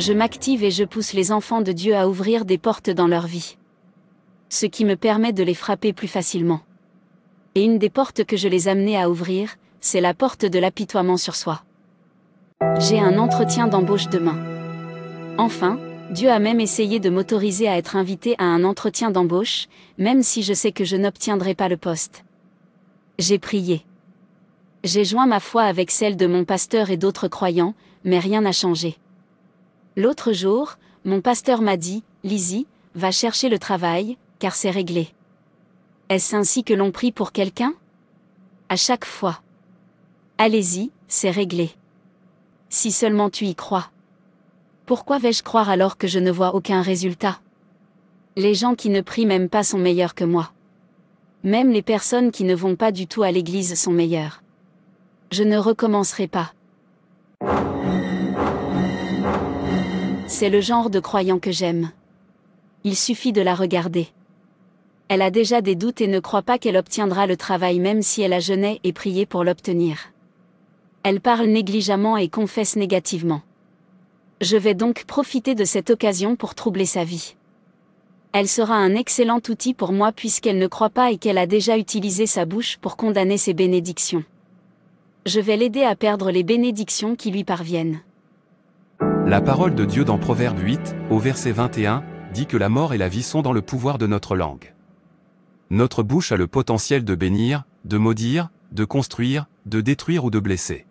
Je m'active et je pousse les enfants de Dieu à ouvrir des portes dans leur vie. Ce qui me permet de les frapper plus facilement. Et une des portes que je les amenais à ouvrir, c'est la porte de l'apitoiement sur soi. J'ai un entretien d'embauche demain. Enfin, Dieu a même essayé de m'autoriser à être invité à un entretien d'embauche, même si je sais que je n'obtiendrai pas le poste. J'ai prié. J'ai joint ma foi avec celle de mon pasteur et d'autres croyants, mais rien n'a changé. L'autre jour, mon pasteur m'a dit, « Lizzie, va chercher le travail, car c'est réglé. » Est-ce ainsi que l'on prie pour quelqu'un? À chaque fois. Allez-y, c'est réglé. Si seulement tu y crois. Pourquoi vais-je croire alors que je ne vois aucun résultat? Les gens qui ne prient même pas sont meilleurs que moi. Même les personnes qui ne vont pas du tout à l'église sont meilleures. Je ne recommencerai pas. C'est le genre de croyant que j'aime. Il suffit de la regarder. Elle a déjà des doutes et ne croit pas qu'elle obtiendra le travail même si elle a jeûné et prié pour l'obtenir. Elle parle négligemment et confesse négativement. Je vais donc profiter de cette occasion pour troubler sa vie. Elle sera un excellent outil pour moi puisqu'elle ne croit pas et qu'elle a déjà utilisé sa bouche pour condamner ses bénédictions. Je vais l'aider à perdre les bénédictions qui lui parviennent. La parole de Dieu dans Proverbe 8, au verset 21, dit que la mort et la vie sont dans le pouvoir de notre langue. Notre bouche a le potentiel de bénir, de maudire, de construire, de détruire ou de blesser.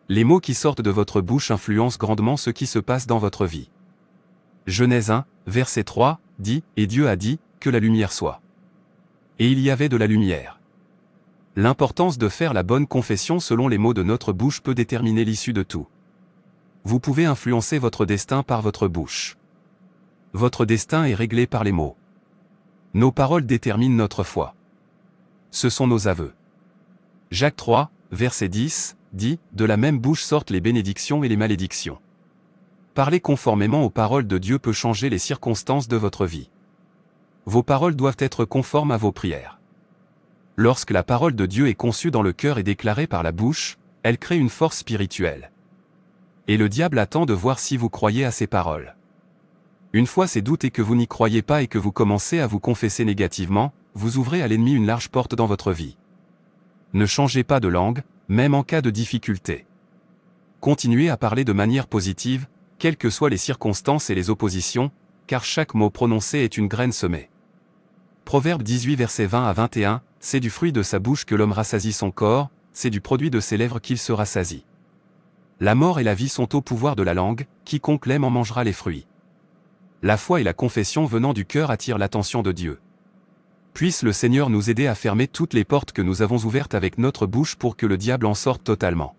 Les mots qui sortent de votre bouche influencent grandement ce qui se passe dans votre vie. Genèse 1, verset 3, dit, « Et Dieu a dit, que la lumière soit. » Et il y avait de la lumière. L'importance de faire la bonne confession selon les mots de notre bouche peut déterminer l'issue de tout. Vous pouvez influencer votre destin par votre bouche. Votre destin est réglé par les mots. Nos paroles déterminent notre foi. Ce sont nos aveux. Jacques 3, verset 10, dit, « De la même bouche sortent les bénédictions et les malédictions. » Parler conformément aux paroles de Dieu peut changer les circonstances de votre vie. Vos paroles doivent être conformes à vos prières. Lorsque la parole de Dieu est conçue dans le cœur et déclarée par la bouche, elle crée une force spirituelle. Et le diable attend de voir si vous croyez à ces paroles. Une fois ces doutes et que vous n'y croyez pas et que vous commencez à vous confesser négativement, vous ouvrez à l'ennemi une large porte dans votre vie. Ne changez pas de langue, même en cas de difficulté. Continuez à parler de manière positive, quelles que soient les circonstances et les oppositions, car chaque mot prononcé est une graine semée. Proverbe 18 versets 20 à 21, « C'est du fruit de sa bouche que l'homme rassasie son corps, c'est du produit de ses lèvres qu'il se rassasie. » La mort et la vie sont au pouvoir de la langue, quiconque l'aime en mangera les fruits. La foi et la confession venant du cœur attirent l'attention de Dieu. Puisse le Seigneur nous aider à fermer toutes les portes que nous avons ouvertes avec notre bouche pour que le diable en sorte totalement.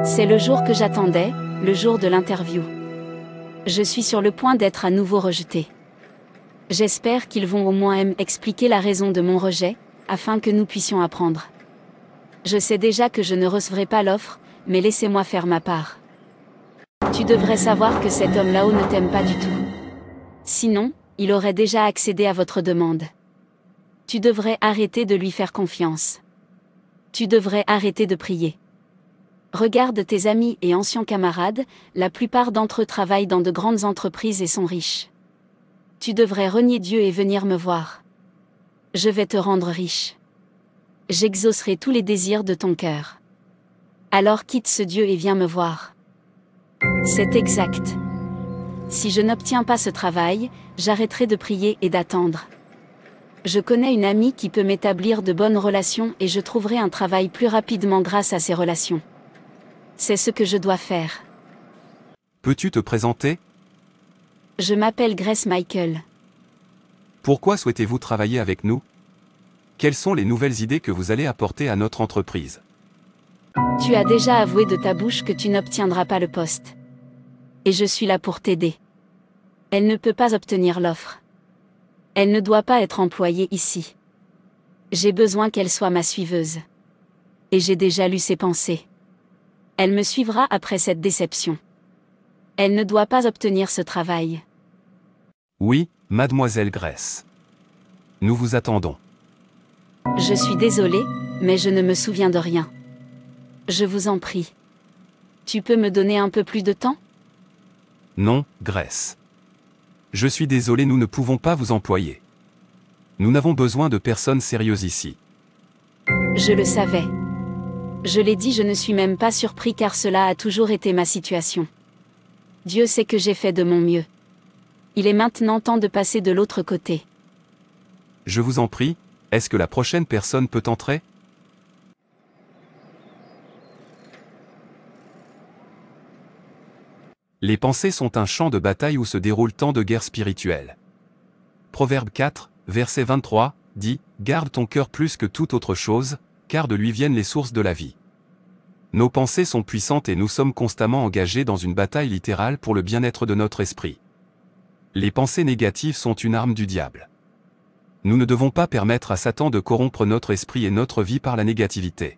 C'est le jour que j'attendais, le jour de l'interview. Je suis sur le point d'être à nouveau rejeté. J'espère qu'ils vont au moins m'expliquer la raison de mon rejet, afin que nous puissions apprendre. Je sais déjà que je ne recevrai pas l'offre, mais laissez-moi faire ma part. Tu devrais savoir que cet homme là-haut ne t'aime pas du tout. Sinon, il aurait déjà accédé à votre demande. Tu devrais arrêter de lui faire confiance. Tu devrais arrêter de prier. Regarde tes amis et anciens camarades, la plupart d'entre eux travaillent dans de grandes entreprises et sont riches. Tu devrais renier Dieu et venir me voir. Je vais te rendre riche. J'exaucerai tous les désirs de ton cœur. Alors quitte ce Dieu et viens me voir. C'est exact. Si je n'obtiens pas ce travail, j'arrêterai de prier et d'attendre. Je connais une amie qui peut m'établir de bonnes relations et je trouverai un travail plus rapidement grâce à ces relations. C'est ce que je dois faire. Peux-tu te présenter? Je m'appelle Grace Michael. Pourquoi souhaitez-vous travailler avec nous? Quelles sont les nouvelles idées que vous allez apporter à notre entreprise? Tu as déjà avoué de ta bouche que tu n'obtiendras pas le poste. Et je suis là pour t'aider. Elle ne peut pas obtenir l'offre. Elle ne doit pas être employée ici. J'ai besoin qu'elle soit ma suiveuse. Et j'ai déjà lu ses pensées. Elle me suivra après cette déception. Elle ne doit pas obtenir ce travail. Oui, mademoiselle Grace. Nous vous attendons. Je suis désolée, mais je ne me souviens de rien. Je vous en prie. Tu peux me donner un peu plus de temps? Non, Grace. Je suis désolé, nous ne pouvons pas vous employer. Nous n'avons besoin de personnes sérieuses ici. Je le savais. Je l'ai dit, je ne suis même pas surpris car cela a toujours été ma situation. Dieu sait que j'ai fait de mon mieux. Il est maintenant temps de passer de l'autre côté. Je vous en prie, est-ce que la prochaine personne peut entrer? Les pensées sont un champ de bataille où se déroulent tant de guerres spirituelles. Proverbe 4, verset 23, dit « Garde ton cœur plus que toute autre chose, car de lui viennent les sources de la vie. » Nos pensées sont puissantes et nous sommes constamment engagés dans une bataille littérale pour le bien-être de notre esprit. Les pensées négatives sont une arme du diable. Nous ne devons pas permettre à Satan de corrompre notre esprit et notre vie par la négativité.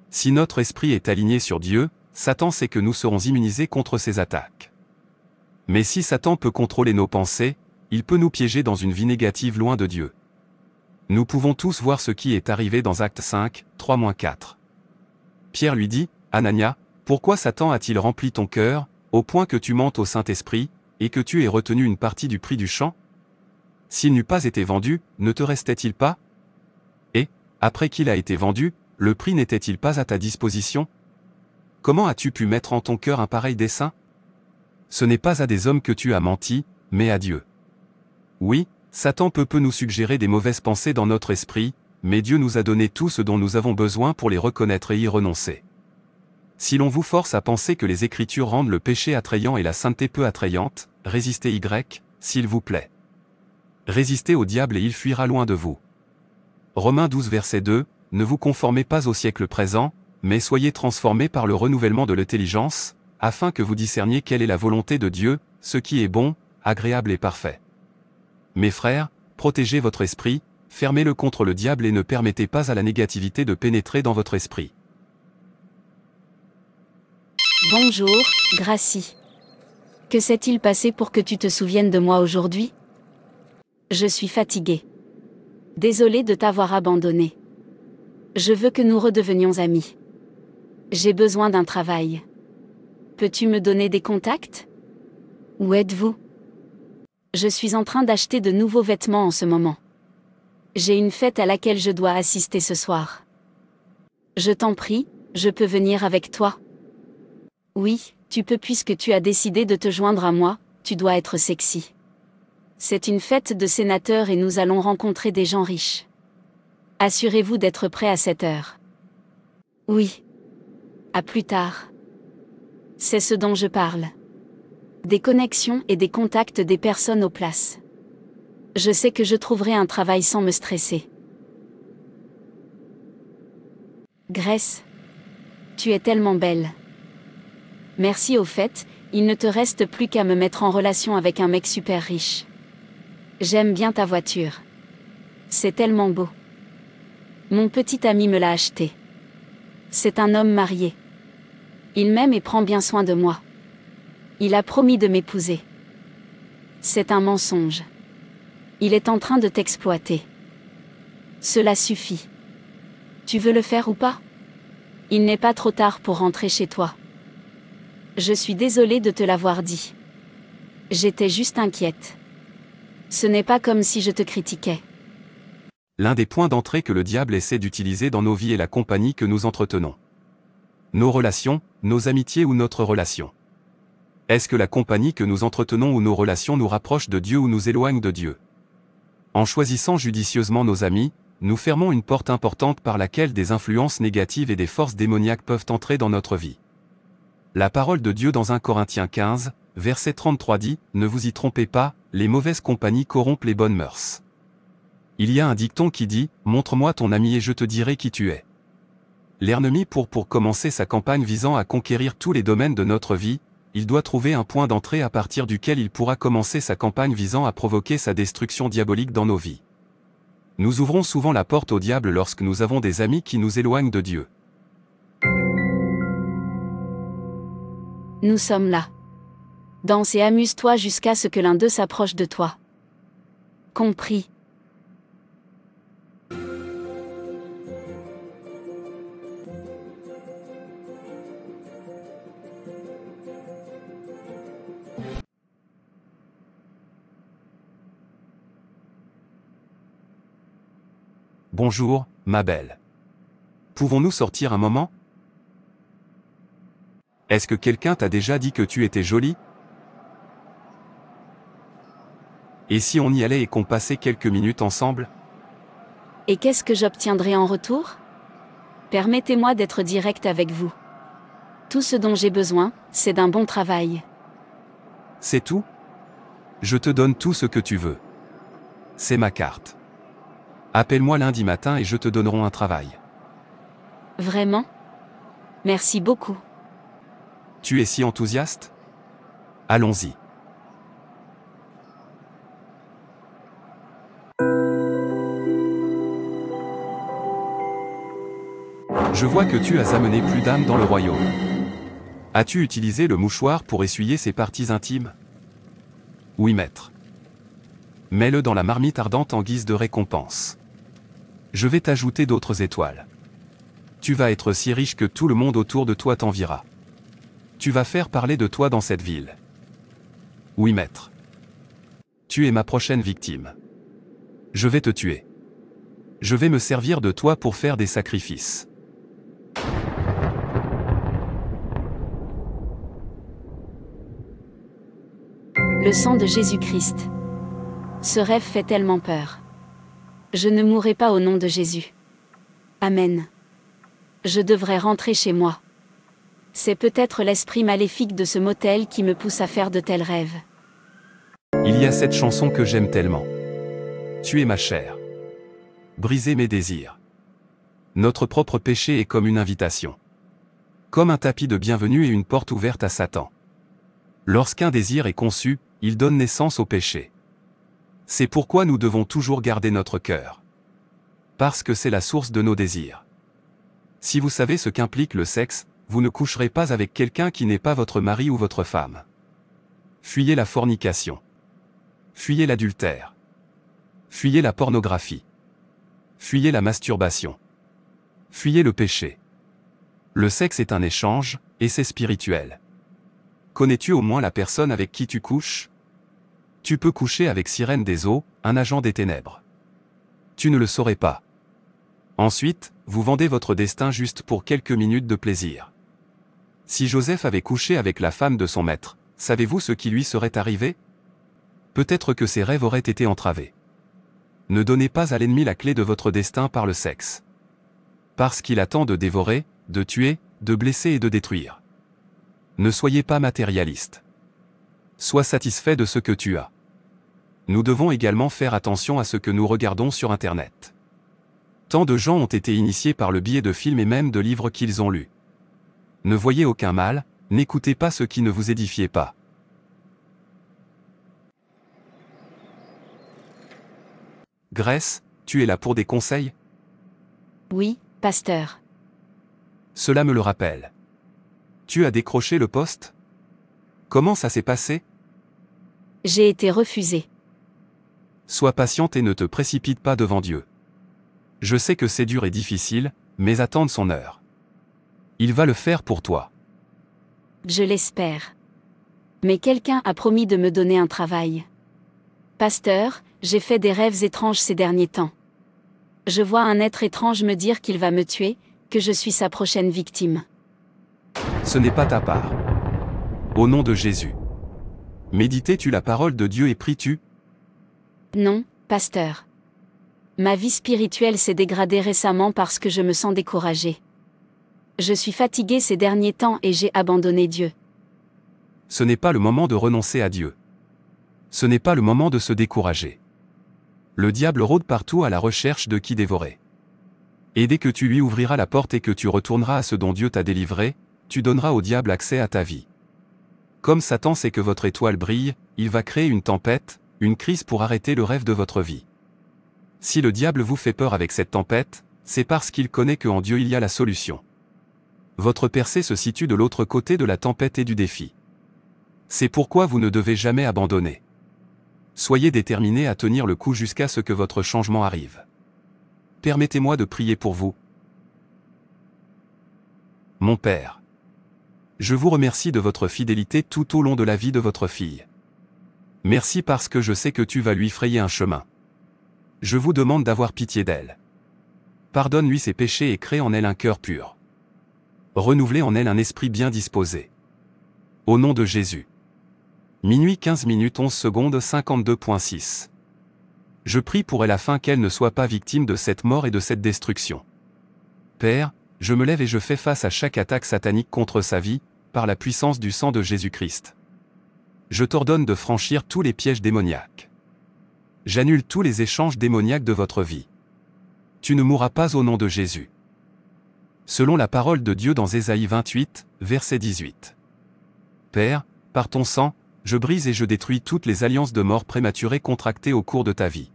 Si notre esprit est aligné sur Dieu, Satan sait que nous serons immunisés contre ses attaques. Mais si Satan peut contrôler nos pensées, il peut nous piéger dans une vie négative loin de Dieu. Nous pouvons tous voir ce qui est arrivé dans Actes 5, 3-4. Pierre lui dit, « Anania, pourquoi Satan a-t-il rempli ton cœur, au point que tu mentes au Saint-Esprit, et que tu aies retenu une partie du prix du champ? S'il n'eût pas été vendu, ne te restait-il pas? Et, après qu'il a été vendu, le prix n'était-il pas à ta disposition? Comment as-tu pu mettre en ton cœur un pareil dessein? Ce n'est pas à des hommes que tu as menti, mais à Dieu. » Oui, Satan peut nous suggérer des mauvaises pensées dans notre esprit, mais Dieu nous a donné tout ce dont nous avons besoin pour les reconnaître et y renoncer. Si l'on vous force à penser que les Écritures rendent le péché attrayant et la sainteté peu attrayante, résistez s'il vous plaît. Résistez au diable et il fuira loin de vous. Romains 12 verset 2, ne vous conformez pas au siècle présent, mais soyez transformés par le renouvellement de l'intelligence, afin que vous discerniez quelle est la volonté de Dieu, ce qui est bon, agréable et parfait. Mes frères, protégez votre esprit, fermez-le contre le diable et ne permettez pas à la négativité de pénétrer dans votre esprit. Bonjour, Gracie. Que s'est-il passé pour que tu te souviennes de moi aujourd'hui? Je suis fatiguée. Désolée de t'avoir abandonné. Je veux que nous redevenions amis. J'ai besoin d'un travail. Peux-tu me donner des contacts? Où êtes-vous? Je suis en train d'acheter de nouveaux vêtements en ce moment. J'ai une fête à laquelle je dois assister ce soir. Je t'en prie, je peux venir avec toi? Oui, tu peux puisque tu as décidé de te joindre à moi, tu dois être sexy. C'est une fête de sénateurs et nous allons rencontrer des gens riches. Assurez-vous d'être prêt à 7 heures. Oui. À plus tard. C'est ce dont je parle. Des connexions et des contacts des personnes aux places. Je sais que je trouverai un travail sans me stresser. Grace. Tu es tellement belle. Merci au fait, il ne te reste plus qu'à me mettre en relation avec un mec super riche. J'aime bien ta voiture. C'est tellement beau. Mon petit ami me l'a acheté. C'est un homme marié. Il m'aime et prend bien soin de moi. Il a promis de m'épouser. C'est un mensonge. Il est en train de t'exploiter. Cela suffit. Tu veux le faire ou pas? Il n'est pas trop tard pour rentrer chez toi. Je suis désolée de te l'avoir dit. J'étais juste inquiète. Ce n'est pas comme si je te critiquais. L'un des points d'entrée que le diable essaie d'utiliser dans nos vies est la compagnie que nous entretenons. Nos relations, nos amitiés ou notre relation. Est-ce que la compagnie que nous entretenons ou nos relations nous rapprochent de Dieu ou nous éloignent de Dieu? En choisissant judicieusement nos amis, nous fermons une porte importante par laquelle des influences négatives et des forces démoniaques peuvent entrer dans notre vie. La parole de Dieu dans 1 Corinthiens 15, verset 33 dit « Ne vous y trompez pas, les mauvaises compagnies corrompent les bonnes mœurs. » Il y a un dicton qui dit « Montre-moi ton ami et je te dirai qui tu es. » L'ennemi pour commencer sa campagne visant à conquérir tous les domaines de notre vie, il doit trouver un point d'entrée à partir duquel il pourra commencer sa campagne visant à provoquer sa destruction diabolique dans nos vies. Nous ouvrons souvent la porte au diable lorsque nous avons des amis qui nous éloignent de Dieu. Nous sommes là. Danse et amuse-toi jusqu'à ce que l'un d'eux s'approche de toi. Compris. Bonjour, ma belle. Pouvons-nous sortir un moment? Est-ce que quelqu'un t'a déjà dit que tu étais jolie? Et si on y allait et qu'on passait quelques minutes ensemble? Et qu'est-ce que j'obtiendrai en retour? Permettez-moi d'être direct avec vous. Tout ce dont j'ai besoin, c'est d'un bon travail. C'est tout? Je te donne tout ce que tu veux. C'est ma carte. Appelle-moi lundi matin et je te donnerai un travail. Vraiment? Merci beaucoup. Tu es si enthousiaste? Allons-y. Je vois que tu as amené plus d'âmes dans le royaume. As-tu utilisé le mouchoir pour essuyer ses parties intimes? Oui, maître. Mets-le dans la marmite ardente en guise de récompense. Je vais t'ajouter d'autres étoiles. Tu vas être si riche que tout le monde autour de toi t'enviera. Tu vas faire parler de toi dans cette ville. Oui, maître. Tu es ma prochaine victime. Je vais te tuer. Je vais me servir de toi pour faire des sacrifices. Le sang de Jésus-Christ. Ce rêve fait tellement peur. Je ne mourrai pas au nom de Jésus. Amen. Je devrais rentrer chez moi. C'est peut-être l'esprit maléfique de ce motel qui me pousse à faire de tels rêves. Il y a cette chanson que j'aime tellement. Tu es ma chair. Briser mes désirs. Notre propre péché est comme une invitation. Comme un tapis de bienvenue et une porte ouverte à Satan. Lorsqu'un désir est conçu, il donne naissance au péché. C'est pourquoi nous devons toujours garder notre cœur. Parce que c'est la source de nos désirs. Si vous savez ce qu'implique le sexe, vous ne coucherez pas avec quelqu'un qui n'est pas votre mari ou votre femme. Fuyez la fornication. Fuyez l'adultère. Fuyez la pornographie. Fuyez la masturbation. Fuyez le péché. Le sexe est un échange, et c'est spirituel. Connais-tu au moins la personne avec qui tu couches? Tu peux coucher avec Sirène des eaux, un agent des ténèbres. Tu ne le saurais pas. Ensuite, vous vendez votre destin juste pour quelques minutes de plaisir. Si Joseph avait couché avec la femme de son maître, savez-vous ce qui lui serait arrivé? Peut-être que ses rêves auraient été entravés. Ne donnez pas à l'ennemi la clé de votre destin par le sexe. Parce qu'il attend de dévorer, de tuer, de blesser et de détruire. Ne soyez pas matérialiste. Sois satisfait de ce que tu as. Nous devons également faire attention à ce que nous regardons sur Internet. Tant de gens ont été initiés par le biais de films et même de livres qu'ils ont lus. Ne voyez aucun mal, n'écoutez pas ce qui ne vous édifiait pas. Grace, tu es là pour des conseils? Oui, pasteur. Cela me le rappelle. Tu as décroché le poste? Comment ça s'est passé? J'ai été refusée. Sois patiente et ne te précipite pas devant Dieu. Je sais que c'est dur et difficile, mais attends son heure. Il va le faire pour toi. Je l'espère. Mais quelqu'un a promis de me donner un travail. Pasteur, j'ai fait des rêves étranges ces derniers temps. Je vois un être étrange me dire qu'il va me tuer, que je suis sa prochaine victime. Ce n'est pas ta part. Au nom de Jésus. Méditais-tu la parole de Dieu et pries-tu? Non, pasteur. Ma vie spirituelle s'est dégradée récemment parce que je me sens découragée. Je suis fatiguée ces derniers temps et j'ai abandonné Dieu. Ce n'est pas le moment de renoncer à Dieu. Ce n'est pas le moment de se décourager. Le diable rôde partout à la recherche de qui dévorer. Et dès que tu lui ouvriras la porte et que tu retourneras à ce dont Dieu t'a délivré, tu donneras au diable accès à ta vie. Comme Satan sait que votre étoile brille, il va créer une tempête, une crise pour arrêter le rêve de votre vie. Si le diable vous fait peur avec cette tempête, c'est parce qu'il connaît qu'en Dieu il y a la solution. Votre percée se situe de l'autre côté de la tempête et du défi. C'est pourquoi vous ne devez jamais abandonner. Soyez déterminé à tenir le coup jusqu'à ce que votre changement arrive. Permettez-moi de prier pour vous. Mon Père, je vous remercie de votre fidélité tout au long de la vie de votre fille. Merci parce que je sais que tu vas lui frayer un chemin. Je vous demande d'avoir pitié d'elle. Pardonne-lui ses péchés et crée en elle un cœur pur. Renouvelez en elle un esprit bien disposé. Au nom de Jésus. Minuit 15 minutes 11 secondes 52.6. Je prie pour elle afin qu'elle ne soit pas victime de cette mort et de cette destruction. Père, je me lève et je fais face à chaque attaque satanique contre sa vie, par la puissance du sang de Jésus-Christ. Je t'ordonne de franchir tous les pièges démoniaques. J'annule tous les échanges démoniaques de votre vie. Tu ne mourras pas au nom de Jésus. Selon la parole de Dieu dans Ésaïe 28, verset 18. Père, par ton sang, je brise et je détruis toutes les alliances de mort prématurées contractées au cours de ta vie.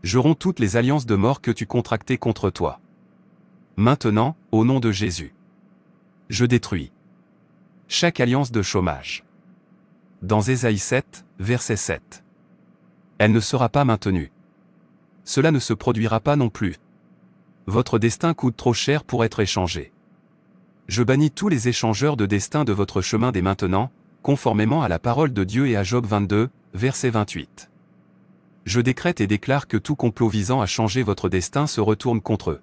Je romps toutes les alliances de mort que tu contractais contre toi. Maintenant, au nom de Jésus. Je détruis chaque alliance de chômage. Dans Ésaïe 7, verset 7. Elle ne sera pas maintenue. Cela ne se produira pas non plus. Votre destin coûte trop cher pour être échangé. Je bannis tous les échangeurs de destin de votre chemin dès maintenant, conformément à la parole de Dieu et à Job 22, verset 28. Je décrète et déclare que tout complot visant à changer votre destin se retourne contre eux.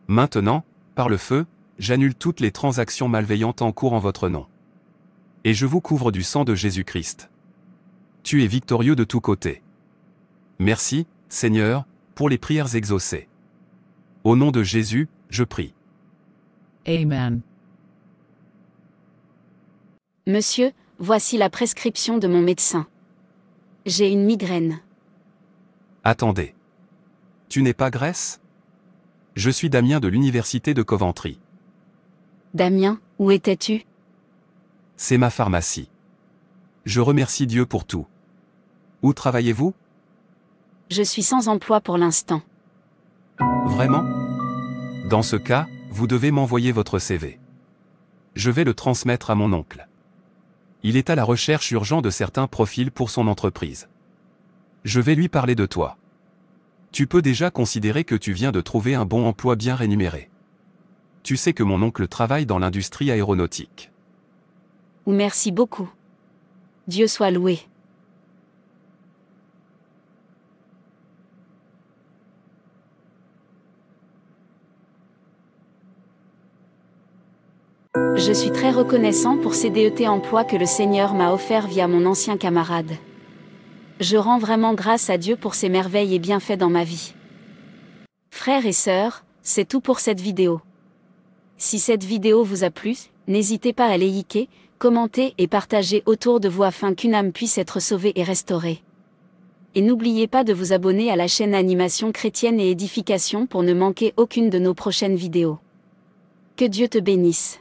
Maintenant, par le feu, j'annule toutes les transactions malveillantes en cours en votre nom. Et je vous couvre du sang de Jésus-Christ. Tu es victorieux de tous côtés. Merci, Seigneur, pour les prières exaucées. Au nom de Jésus, je prie. Amen. Monsieur, voici la prescription de mon médecin. J'ai une migraine. Attendez. Tu n'es pas Grèce ? Je suis Damien de l'université de Coventry. Damien, où étais-tu ? C'est ma pharmacie. Je remercie Dieu pour tout. Où travaillez-vous ? Je suis sans emploi pour l'instant. Vraiment ? Dans ce cas, vous devez m'envoyer votre CV. Je vais le transmettre à mon oncle. Il est à la recherche urgente de certains profils pour son entreprise. Je vais lui parler de toi. Tu peux déjà considérer que tu viens de trouver un bon emploi bien rémunéré. Tu sais que mon oncle travaille dans l'industrie aéronautique. Merci beaucoup. Dieu soit loué. Je suis très reconnaissant pour ces DET emplois que le Seigneur m'a offerts via mon ancien camarade. Je rends vraiment grâce à Dieu pour ses merveilles et bienfaits dans ma vie. Frères et sœurs, c'est tout pour cette vidéo. Si cette vidéo vous a plu, n'hésitez pas à liker, commenter et partager autour de vous afin qu'une âme puisse être sauvée et restaurée. Et n'oubliez pas de vous abonner à la chaîne Animation Chrétienne et Édification pour ne manquer aucune de nos prochaines vidéos. Que Dieu te bénisse.